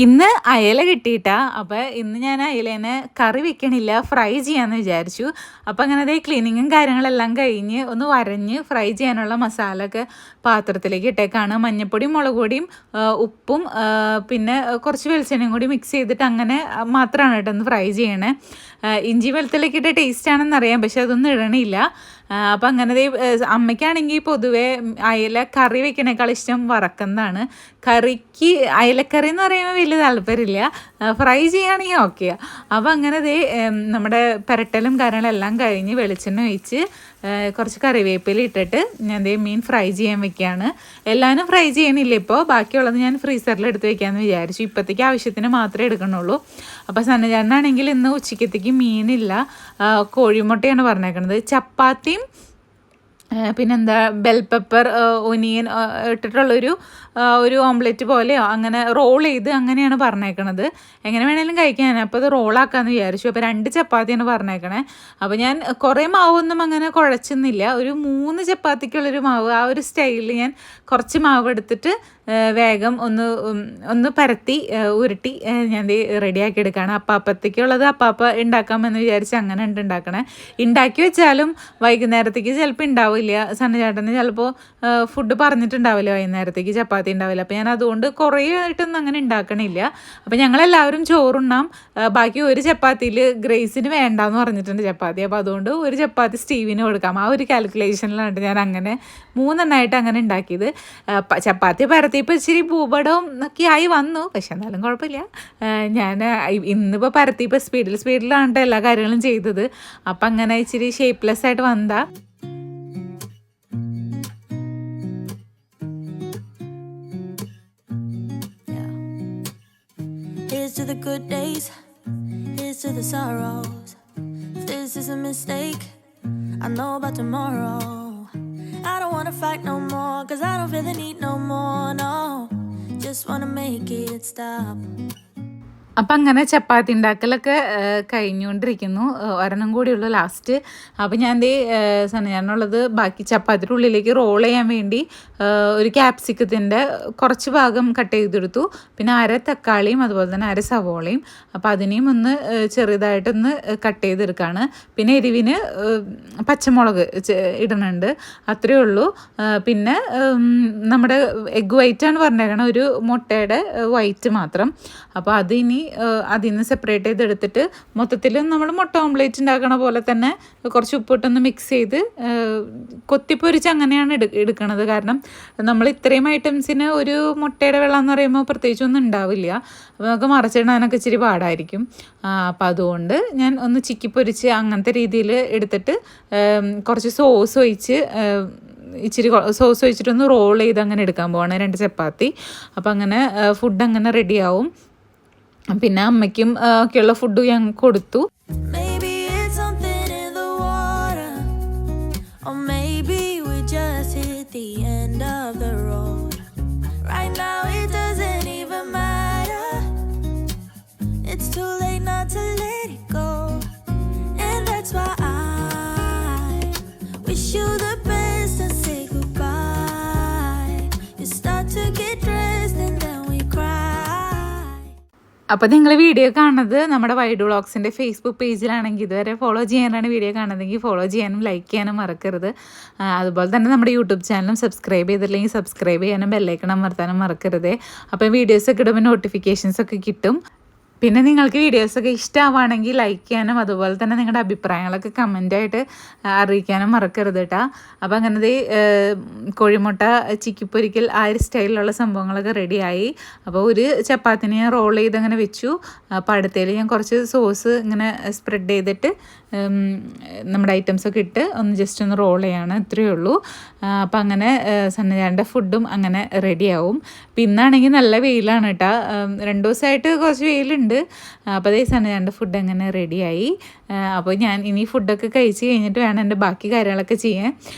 ഇന്ന് അയല കിട്ടിയിട്ടാ. അപ്പോൾ ഇന്ന് ഞാൻ അയലേനെ കറി വെക്കണില്ല, ഫ്രൈ ചെയ്യാമെന്ന് വിചാരിച്ചു. അപ്പോൾ അങ്ങനെ അതേ ക്ലീനിങ്ങും കാര്യങ്ങളെല്ലാം കഴിഞ്ഞ് ഒന്ന് വരഞ്ഞ് ഫ്രൈ ചെയ്യാനുള്ള മസാല ഒക്കെ പാത്രത്തിലേക്ക് ഇട്ടേക്കാണ്. മഞ്ഞൾപ്പൊടിയും മുളക് പൊടിയും ഉപ്പും പിന്നെ കുറച്ച് വെളിച്ചെണ്ണയും കൂടി മിക്സ് ചെയ്തിട്ട് അങ്ങനെ മാത്രമാണ് കേട്ടോ ഒന്ന് ഫ്രൈ ചെയ്യണേ. ഇഞ്ചി വെളുത്തുള്ളിയൊക്കെ ഇട്ട ടേസ്റ്റാണെന്നറിയാം, പക്ഷെ അതൊന്നും ഇടണില്ല. അപ്പം അങ്ങനെ അമ്മയ്ക്കാണെങ്കിൽ പൊതുവേ അയല കറി വെക്കണേക്കാൾ ഇഷ്ടം വറക്കുന്നതാണ്. കറിക്ക് അയലക്കറി എന്ന് പറയുമ്പോൾ വലിയ താല്പര്യമില്ല, ഫ്രൈ ചെയ്യുകയാണെങ്കിൽ ഓക്കെയാണ്. അപ്പോൾ അങ്ങനെ നമ്മുടെ പുരട്ടലും കാര്യങ്ങളെല്ലാം കഴിഞ്ഞ് വെളിച്ചെണ്ണ ഒഴിച്ച് കുറച്ച് കറിവേപ്പില ഇട്ടിട്ട് ഞാൻ മീൻ ഫ്രൈ ചെയ്യാൻ വെക്കുകയാണ്. എല്ലാവരും ഫ്രൈ ചെയ്യണില്ല, ഇപ്പോൾ ബാക്കിയുള്ളത് ഞാൻ ഫ്രീസറിൽ എടുത്ത് വെക്കാമെന്ന് വിചാരിച്ചു. ഇപ്പോഴത്തേക്ക് ആവശ്യത്തിന് മാത്രമേ എടുക്കണുള്ളൂ. അപ്പോൾ സന്നജാനാണെങ്കിൽ ഇന്ന് ഉച്ചക്കത്തേക്ക് മീനില്ല, കോഴിമുട്ടയാണ് പറഞ്ഞേക്കണത്. ചപ്പാത്തിയും പിന്നെന്താ ബെൽ പെപ്പർ ഒനിയൻ ഇട്ടിട്ടുള്ളൊരു ഓംലെറ്റ് പോലെയോ അങ്ങനെ റോൾ ചെയ്ത് അങ്ങനെയാണ് പറഞ്ഞേക്കണത്. എങ്ങനെ വേണേലും കഴിക്കാൻ. അപ്പോൾ അത് റോളാക്കാമെന്ന് വിചാരിച്ചു. അപ്പോൾ 2 ചപ്പാത്തിയാണ് പറഞ്ഞേക്കണേ. അപ്പോൾ ഞാൻ കുറേ മാവൊന്നും അങ്ങനെ കുഴച്ചൊന്നുമില്ല, ഒരു 3 ചപ്പാത്തിക്കുള്ളൊരു മാവ്, ആ ഒരു സ്റ്റൈലിൽ ഞാൻ കുറച്ച് മാവ് എടുത്തിട്ട് വേഗം ഒന്ന് പരത്തി ഉരുട്ടി ഞാൻ റെഡിയാക്കി എടുക്കുകയാണ്. അപ്പാപ്പത്തേക്കുള്ളത് അപ്പാപ്പ ഉണ്ടാക്കാമെന്ന് വിചാരിച്ച് അങ്ങനെ ഉണ്ടാക്കണേ. ഉണ്ടാക്കി വെച്ചാലും വൈകുന്നേരത്തേക്ക് ചിലപ്പോൾ ഉണ്ടാവില്ല. സണ്ണചേട്ടന് ചിലപ്പോൾ ഫുഡ് പറഞ്ഞിട്ടുണ്ടാവില്ല വൈകുന്നേരത്തേക്ക് ചപ്പാത്തി ഉണ്ടാവില്ല. അപ്പോൾ ഞാൻ അതുകൊണ്ട് കുറേ ആയിട്ടൊന്നും അങ്ങനെ ഉണ്ടാക്കണില്ല. അപ്പോൾ ഞങ്ങളെല്ലാവരും ചോറുണ്ണാം, ബാക്കി ഒരു ചപ്പാത്തിയിൽ ഗ്രേസിന് വേണ്ടാന്ന് പറഞ്ഞിട്ടുണ്ട് ചപ്പാത്തി. അപ്പോൾ അതുകൊണ്ട് ഒരു ചപ്പാത്തി സ്റ്റീവിന് കൊടുക്കാം, ആ ഒരു കാൽക്കുലേഷനിലാണ് ഞാൻ അങ്ങനെ 3 എണ്ണമായിട്ട് അങ്ങനെ ഉണ്ടാക്കിയത്. ചപ്പാത്തി പരത്തി ഇപ്പോൾ ഇച്ചിരി ഭൂപടവും ഒക്കെ ആയി വന്നു, പക്ഷെ എന്നാലും കുഴപ്പമില്ല. ഞാൻ ഇന്നിപ്പോൾ പരത്തിയപ്പോൾ സ്പീഡിലാണ് എല്ലാ കാര്യങ്ങളും ചെയ്തത്. അപ്പം അങ്ങനെ ഇച്ചിരി ഷേപ്പ്ലെസ് ആയിട്ട് വന്നതാ. Here's to the good days, here's to the sorrows. If this is a mistake, I know about tomorrow. I don't wanna fight no more, cause I don't feel the need no more, no. Just wanna make it stop. അപ്പം അങ്ങനെ ചപ്പാത്തി ഉണ്ടാക്കലൊക്കെ കഴിഞ്ഞുകൊണ്ടിരിക്കുന്നു. ഒരെണ്ണം കൂടിയുള്ളൂ last. അപ്പം ഞാൻ സനയാനുള്ളത് ബാക്കി ചപ്പാത്തിയുടെ ഉള്ളിലേക്ക് role ചെയ്യാൻ വേണ്ടി ഒരു ക്യാപ്സിക്കത്തിൻ്റെ കുറച്ച് ഭാഗം കട്ട് ചെയ്തെടുത്തു. പിന്നെ 1 തക്കാളിയും അതുപോലെ തന്നെ 1 സവോളയും. അപ്പോൾ അതിനെയും ഒന്ന് ചെറുതായിട്ടൊന്ന് കട്ട് ചെയ്തെടുക്കുകയാണ്. പിന്നെ എരിവിന് പച്ചമുളക് ഇടുന്നുണ്ട്, അത്രയേ ഉള്ളൂ. പിന്നെ നമ്മുടെ എഗ് വൈറ്റാണ് പറഞ്ഞേക്കണം, ഒരു മുട്ടയുടെ വൈറ്റ് മാത്രം. അപ്പോൾ അതിനി അതിൽ നിന്ന് സെപ്പറേറ്റ് ചെയ്തെടുത്തിട്ട് മൊത്തത്തിൽ നമ്മൾ മുട്ട ഓംലേറ്റ് ഉണ്ടാക്കണ പോലെ തന്നെ കുറച്ച് ഉപ്പിട്ടൊന്ന് മിക്സ് ചെയ്ത് കൊത്തിപ്പൊരിച്ച് അങ്ങനെയാണ് എടുക്കണത്. കാരണം നമ്മൾ ഇത്രയും ഐറ്റംസിന് ഒരു മുട്ടയുടെ വെള്ളം എന്ന് പറയുമ്പോൾ പ്രത്യേകിച്ചൊന്നും ഉണ്ടാവില്ല, അപ്പോൾ നമുക്ക് മറിച്ചിടാനൊക്കെ ഇച്ചിരി പാടായിരിക്കും. അപ്പം അതുകൊണ്ട് ഞാൻ ഒന്ന് ചിക്കിപ്പൊരിച്ച് അങ്ങനത്തെ രീതിയിൽ എടുത്തിട്ട് കുറച്ച് സോസ് ഒഴിച്ച് ഇച്ചിരി സോസ് ഒഴിച്ചിട്ടൊന്ന് റോൾ ചെയ്ത് അങ്ങനെ എടുക്കാൻ പോവാണ് 2 ചപ്പാത്തി. അപ്പം അങ്ങനെ ഫുഡ് അങ്ങനെ റെഡിയാവും. പിന്നെ അമ്മയ്ക്കും ഒക്കെയുള്ള ഫുഡ് ഞാൻ കൊടുത്തു. Maybe it's something in the water, or maybe we just hit the end of the road. Right now it doesn't even matter, it's too late not to let it go. And that's why I wish you the best and say goodbye. You start to get dressed and then we cry. അപ്പോൾ നിങ്ങൾ video കാണുന്നത് നമ്മുടെ wide വ്ളോഗ്സിൻ്റെ Facebook പേജിലാണെങ്കിൽ ഇതുവരെ follow ചെയ്യാനാണ് video കാണുന്നതെങ്കിൽ follow ചെയ്യാനും like ചെയ്യാനും മറക്കരുത്. അതുപോലെ തന്നെ നമ്മുടെ യൂട്യൂബ് ചാനലും സബ്സ്ക്രൈബ് ചെയ്തിട്ടില്ലെങ്കിൽ സബ്സ്ക്രൈബ് ചെയ്യാനും ബെല്ലൈക്കൺ അമർത്താനും മറക്കരുത്. അപ്പോൾ വീഡിയോസൊക്കെ ഇടുമ്പോൾ നോട്ടിഫിക്കേഷൻസൊക്കെ കിട്ടും. പിന്നെ നിങ്ങൾക്ക് വീഡിയോസൊക്കെ ഇഷ്ടമാവുകയാണെങ്കിൽ ലൈക്ക് ചെയ്യാനും അതുപോലെ തന്നെ നിങ്ങളുടെ അഭിപ്രായങ്ങളൊക്കെ കമൻറ്റായിട്ട് അറിയിക്കാനും മറക്കരുത് കേട്ടോ. അപ്പോൾ അങ്ങനത്തെ കോഴിമുട്ട ചിക്കിപ്പൊരിക്കൽ ആ ഒരു സ്റ്റൈലിലുള്ള സംഭവങ്ങളൊക്കെ റെഡിയായി. അപ്പോൾ ഒരു ചപ്പാത്തിനെ ഞാൻ റോൾ ചെയ്ത് അങ്ങനെ വെച്ചു. അപ്പോൾ അടുത്തതിൽ ഞാൻ കുറച്ച് സോസ് ഇങ്ങനെ സ്പ്രെഡ് ചെയ്തിട്ട് നമ്മുടെ ഐറ്റംസൊക്കെ ഇട്ട് ഒന്ന് ജസ്റ്റ് ഒന്ന് റോൾ ചെയ്യാണ്, ഇത്രയേ ഉള്ളൂ. അപ്പം അങ്ങനെ സന്നജാൻ്റെ ഫുഡും അങ്ങനെ റെഡിയാവും. പിന്നാണെങ്കിൽ നല്ല വെയിലാണ് കേട്ടോ, 2 ദിവസമായിട്ട് കുറച്ച് വെയിലുണ്ട്. അപ്പോൾ അതേ സന്നജാൻ്റെ ഫുഡ് അങ്ങനെ റെഡിയായി. അപ്പോൾ ഞാൻ ഇനി ഫുഡൊക്കെ കഴിച്ച് കഴിഞ്ഞിട്ട് വേണം എൻ്റെ ബാക്കി കാര്യങ്ങളൊക്കെ ചെയ്യാൻ.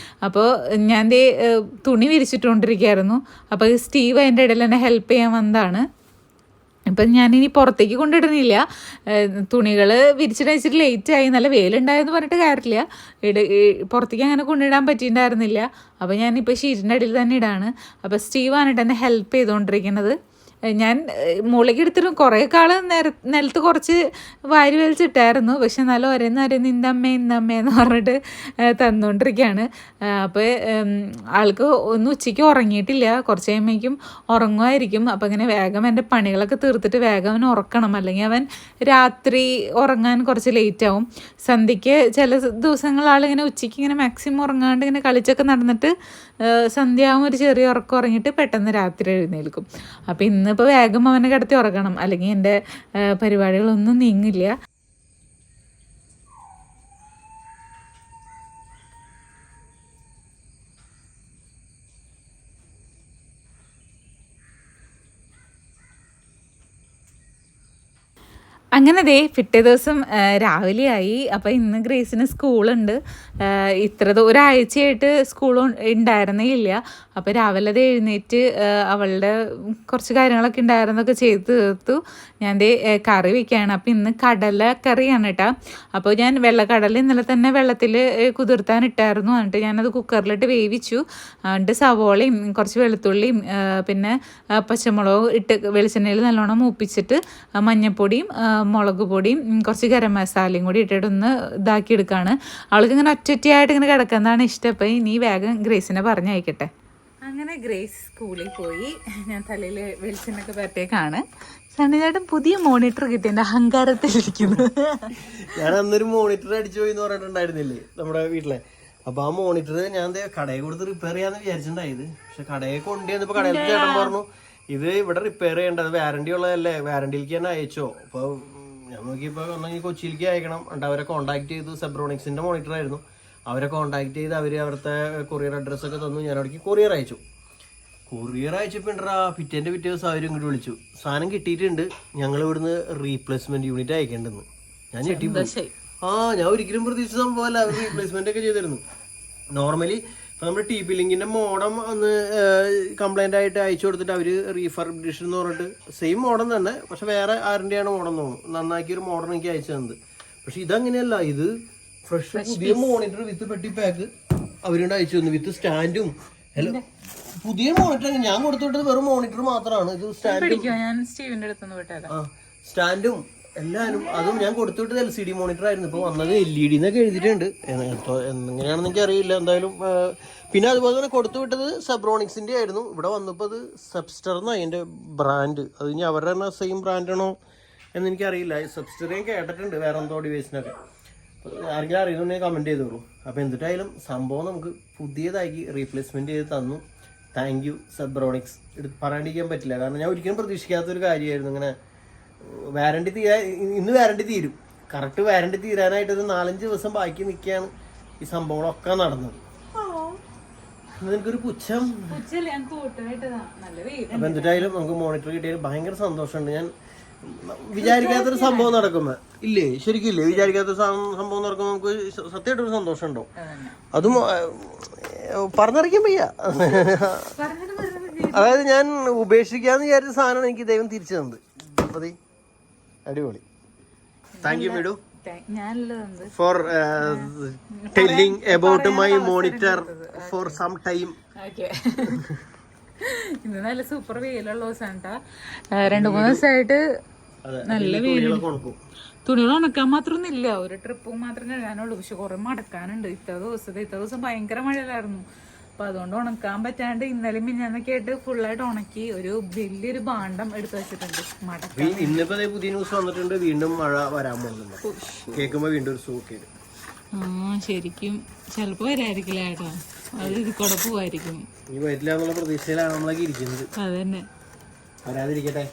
അപ്പോൾ ഞാൻ തുണി വിരിച്ചിട്ടുകൊണ്ടിരിക്കുകയായിരുന്നു. അപ്പോൾ സ്റ്റീവ് അതിൻ്റെ ഇടയിൽ എന്നെ ഹെൽപ്പ് ചെയ്യാൻ വന്നതാണ്. ഇപ്പം ഞാനിനി പുറത്തേക്ക് കൊണ്ടിടുന്നില്ല, തുണികൾ വിരിച്ചിട്ട് ലേറ്റായി, നല്ല വെയിലുണ്ടായെന്ന് പറഞ്ഞിട്ട് കാര്യമില്ല, പുറത്തേക്ക് അങ്ങനെ കൊണ്ടിടാൻ പറ്റിയിട്ടുണ്ടായിരുന്നില്ല. അപ്പോൾ ഞാനിപ്പോൾ ഷീറ്റിൻ്റെ അടിയിൽ തന്നെ ഇടാണ്. അപ്പോൾ സ്റ്റീവാണ് എന്നെ ഹെൽപ്പ് ചെയ്തുകൊണ്ടിരിക്കുന്നത്. ഞാൻ മുകളിലേക്ക് എടുത്തിട്ട് കുറേ കാലം നിലത്ത് കുറച്ച് വാരി വലിച്ചിട്ടായിരുന്നു. പക്ഷെ എന്നാലും ഒരേന്ന് ഇന്നമ്മേ എന്ന് പറഞ്ഞിട്ട് തന്നുകൊണ്ടിരിക്കുകയാണ്. അപ്പോൾ ആൾക്ക് ഒന്നും ഉച്ചയ്ക്ക് ഉറങ്ങിയിട്ടില്ല, കുറച്ച് കഴിയുമ്പോഴേക്കും ഉറങ്ങുമായിരിക്കും. അപ്പോൾ ഇങ്ങനെ വേഗം എൻ്റെ പണികളൊക്കെ തീർത്തിട്ട് വേഗം അവൻ ഉറക്കണം, അല്ലെങ്കിൽ അവൻ രാത്രി ഉറങ്ങാൻ കുറച്ച് ലേറ്റ് ആവും. സന്ധ്യയ്ക്ക് ചില ദിവസങ്ങൾ ആളിങ്ങനെ ഉച്ചയ്ക്ക് ഇങ്ങനെ മാക്സിമം ഉറങ്ങാണ്ട് ഇങ്ങനെ കളിച്ചൊക്കെ നടന്നിട്ട് സന്ധ്യ ആകുമ്പോൾ ഒരു ചെറിയ ഉറക്കം ഉറങ്ങിയിട്ട് പെട്ടെന്ന് രാത്രി എഴുന്നേൽക്കും. അപ്പോൾ ഇന്നിപ്പോൾ വേഗം അവനെ കിടത്തി ഉറങ്ങണം, അല്ലെങ്കിൽ എൻ്റെ പരിപാടികളൊന്നും നീങ്ങില്ല. അങ്ങനെ ദേ പിറ്റേ ദിവസം രാവിലെയായി. അപ്പോൾ ഇന്ന് ഗ്രേസിന് സ്കൂളുണ്ട്. ഒരാഴ്ചയായിട്ട് സ്കൂൾ ഉണ്ടായിരുന്നേ ഇല്ല. അപ്പോൾ രാവിലെ അത് എഴുന്നേറ്റ് അവളുടെ കുറച്ച് കാര്യങ്ങളൊക്കെ ഉണ്ടായിരുന്നൊക്കെ ചെയ്ത് തീർത്തു. ഞാൻ ദേ കറി വയ്ക്കുകയാണ്. അപ്പോൾ ഇന്ന് കടലക്കറിയാണ് കേട്ടോ. അപ്പോൾ ഞാൻ വെള്ളക്കടല ഇന്നലെ തന്നെ വെള്ളത്തിൽ കുതിർത്താനിട്ടായിരുന്നു. എന്നിട്ട് ഞാനത് കുക്കറിലിട്ട് വേവിച്ചു. എന്നിട്ട് സവോളയും കുറച്ച് വെളുത്തുള്ളിയും പിന്നെ പച്ചമുളകും ഇട്ട് വെളിച്ചെണ്ണയിൽ നല്ലോണം മൂപ്പിച്ചിട്ട് മഞ്ഞൾപ്പൊടിയും മുളക് പൊടിയും കുറച്ച് ഗരം മസാലയും കൂടി ഇട്ടിട്ട് ഒന്ന് ഇതാക്കി എടുക്കുകയാണ്. അവൾക്ക് ഇങ്ങനെ ഒറ്റയായിട്ട് ഇങ്ങനെ കിടക്കുന്നതാണ് ഇഷ്ടം. അപ്പോൾ ഇനി വേഗം ഗ്രേസിനെ പറഞ്ഞയക്കട്ടെ. അങ്ങനെ ഗ്രേസ് സ്കൂളിൽ പോയി. ഞാൻ തലയിൽ വെളിച്ചെണ്ണൊക്കെ പരത്തേക്കാണ്. സണ്ണിചേട്ടൻ പുതിയ മോണിറ്റർ കിട്ടി, എൻ്റെ അഹങ്കാരത്തിലിരിക്കുന്നു. ഞാൻ അന്നൊരു മോണിറ്റർ അടിച്ചു പോയി എന്ന് പറഞ്ഞിട്ടുണ്ടായിരുന്നില്ലേ നമ്മുടെ വീട്ടിലെ. അപ്പൊ ആ മോണിറ്റർ ഞാൻ കടയിൽ കൊടുത്ത് റിപ്പയർ ചെയ്യാന്ന് വിചാരിച്ചിട്ടുണ്ടായത്. പക്ഷെ കടയിൽ കൊണ്ടുവന്നപ്പോ കടയിൽ ചേട്ടൻ പറഞ്ഞു ഇത് ഇവിടെ റിപ്പയർ ചെയ്യേണ്ടത് വാറണ്ടി ഉള്ളതല്ലേ, വാറണ്ടിയിലേക്ക് തന്നെ അയച്ചോ. അപ്പൊ ഞാൻ നോക്കിയപ്പോൾ ഒന്നെങ്കിൽ കൊച്ചിയിലേക്ക് അയക്കണം. എന്നിട്ട് അവരെ കോൺടാക്ട് ചെയ്തു. സെബ്രോണിക്സിന്റെ മോണിറ്റർ ആയിരുന്നു. അവരെ കോൺടാക്ട് ചെയ്ത് അവർ അവിടുത്തെ കൊറിയർ അഡ്രസ്സൊക്കെ തന്നു. ഞാൻ അവിടേക്ക് കൊറിയർ അയച്ചു. കൊറിയർ അയച്ചപ്പോൾ പിറ്റേ ദിവസം അവർ ഇങ്ങോട്ട് വിളിച്ചു, സാധനം കിട്ടിയിട്ടുണ്ട്, ഞങ്ങൾ ഇവിടുന്ന് റീപ്ലേസ്മെന്റ് യൂണിറ്റ് അയക്കേണ്ടെന്ന്. ഞാൻ ഞെട്ടിപ്പോയി. ഞാൻ ഒരിക്കലും പ്രതീക്ഷിച്ച സംഭവമല്ല. അവർ റീപ്ലേസ്മെന്റ് ഒക്കെ ചെയ്തിരുന്നു. നോർമലി ഇപ്പം നമ്മുടെ ടി പി ലിങ്കിന്റെ മോഡം ഒന്ന് കംപ്ലൈന്റ് ആയിട്ട് അയച്ചു കൊടുത്തിട്ട് അവർ റീഫർബിഷൻ എന്ന് പറഞ്ഞിട്ട് സെയിം മോഡം തന്നെ, പക്ഷെ വേറെ ആരുടെയാണ് മോഡം തോന്നുന്നു, നന്നാക്കിയൊരു മോഡൽ എനിക്ക് അയച്ചു തന്നത്. പക്ഷെ ഇതങ്ങനെയല്ല, ഇത് ഫ്രഷ് പുതിയ മോണിറ്റർ വിത്ത് പെട്ടി പാക്ക് അവരോട് അയച്ചു തന്നു, വിത്ത് സ്റ്റാൻഡും എല്ലാം. പുതിയ മോണിറ്റർ ഞാൻ കൊടുത്തുവിട്ടത് വെറും മോണിറ്റർ മാത്രമാണ്. ഇത് സ്റ്റാൻഡും എല്ലാരും അതും ഞാൻ കൊടുത്തുവിട്ടത് LCD മോണിറ്റർ ആയിരുന്നു. ഇപ്പൊ വന്നത് LED എന്നൊക്കെ എഴുതിയിട്ടുണ്ട്. എങ്ങനെയാണെന്ന് എനിക്ക് അറിയില്ല. എന്തായാലും പിന്നെ അതുപോലെ തന്നെ കൊടുത്തുവിട്ടത് സെബ്രോണിക്സിന്റെ ആയിരുന്നു. ഇവിടെ വന്നപ്പോൾ അത് സെബ്സ്റ്റർ എന്നാണ് അതിന്റെ ബ്രാൻഡ്. അത് ഇനി അവരുടെ തന്നെ സെയിം ബ്രാൻഡാണോ എന്ന് എനിക്കറിയില്ല. സെബ്സ്റ്റർ ഞാൻ കേട്ടിട്ടുണ്ട് വേറെ എന്തോ ഡിവൈസിനൊക്കെ. ആർക്കെങ്കിലും അറിയുന്നുണ്ടെങ്കിൽ കമന്റ് ചെയ്തോളൂ. അപ്പൊ എന്തിട്ടായാലും സംഭവം നമുക്ക് പുതിയതാക്കി റീപ്ലേസ്മെന്റ് ചെയ്ത് തന്നു. Thank you Zebronics. പറയാണ്ടിരിക്കാൻ പറ്റില്ല, കാരണം ഞാൻ ഒരിക്കലും പ്രതീക്ഷിക്കാത്തൊരു കാര്യമായിരുന്നു. ഇങ്ങനെ വാറണ്ടി ഇന്ന് വാറണ്ടി തീരും, കറക്റ്റ് വാറണ്ടി തീരാനായിട്ട് ഒരു 4-5 ദിവസം ബാക്കി നിൽക്കുകയാണ് ഈ സംഭവങ്ങളൊക്കെ നടന്നത്. എനിക്കൊരു പുച്ഛം. അപ്പൊ എന്തിട്ടായാലും നമുക്ക് മോണിറ്റർ കിട്ടിയാൽ ഭയങ്കര സന്തോഷമുണ്ട്. ഞാൻ വിചാരിക്കാത്തൊരു സംഭവം നടക്കുമ്പോ ഇല്ലേ, ശരിക്കും ഇല്ലേ, വിചാരിക്കാത്തൊരു സംഭവം നടക്കുമ്പോ നമുക്ക് സത്യമായിട്ടൊരു സന്തോഷം ഉണ്ടാവും. അതും പറഞ്ഞറിയിക്കാൻ വയ്യ. അതായത് ഞാൻ ഉപേക്ഷിക്കാന്ന് വിചാരിച്ച സാധനമാണ് എനിക്ക് ദൈവം തിരിച്ചു തന്നത്. അതെ, അടിപൊളി. Thank you Midhu for telling about my monitor for some time. ഇന്ന് നല്ല സൂപ്പർ വെയിലുള്ള ദിവസമാണ് കേട്ടോ. 2-3 ദിവസമായിട്ട് നല്ല വെയിൽ. തുണികൾ ഉണക്കാൻ മാത്രമൊന്നും ഇല്ല, ഒരു ട്രിപ്പും മാത്രം കഴുകാനുള്ളൂ. പക്ഷെ കുറെ മടക്കാനുണ്ട്. ഇത്ര ദിവസം ഭയങ്കര മഴയിലായിരുന്നു. അപ്പൊ അതുകൊണ്ട് ഉണക്കാൻ പറ്റാണ്ട് ഇന്നലെ മിഞ്ഞാന്നൊക്കെ ആയിട്ട് ഫുള്ളായിട്ട് ഉണക്കി ഒരു വലിയൊരു ഭാണ്ഡം എടുത്തു വെച്ചിട്ടുണ്ട് മടക്കാൻ. ഇന്നിപ്പോ പുതിയ ന്യൂസ് വന്നിട്ടുണ്ട്, വീണ്ടും മഴ വരാൻ പോകുന്നുണ്ട്. കേൾക്കുമ്പോ വീണ്ടും ഒരു സൂക്കേട്. ശരിക്കും ചിലപ്പോ വരായിരിക്കില്ല കേട്ടോ, അത് ഇത് കൂടെ പോവായിരിക്കും. ഈ വരില്ല എന്നുള്ള പ്രതീക്ഷയിലാണ് നമ്മളൊക്കെ ഇരിക്കുന്നത്. അതന്നെ, വരാതിരിക്കട്ടെ.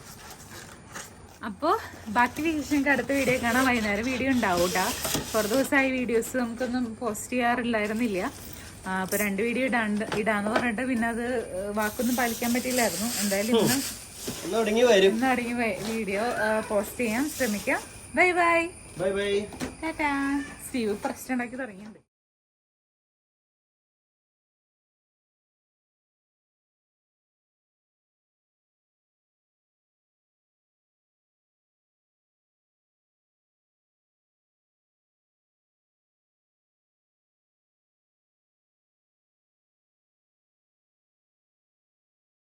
അപ്പോൾ ബാക്കി വിശേഷങ്ങൾക്ക് അടുത്ത വീഡിയോ കാണാം. വൈകുന്നേരം വീഡിയോ ഉണ്ടാവും കേട്ടോ. കുറേ ദിവസമായി വീഡിയോസ് നമുക്കൊന്നും പോസ്റ്റ് ചെയ്യാറില്ലായിരുന്നില്ല. അപ്പോൾ 2 വീഡിയോ ഇടാന്ന് പറഞ്ഞിട്ട് പിന്നെ അത് വാക്കൊന്നും പാലിക്കാൻ പറ്റില്ലായിരുന്നു. എന്തായാലും ഇന്ന് അടങ്ങി വീഡിയോ പോസ്റ്റ് ചെയ്യാൻ ശ്രമിക്കാം. Bye bye. Bye bye. Tata. Steve പ്രശ്നം ഉണ്ടാക്കി തുടങ്ങിയിട്ടുണ്ട്.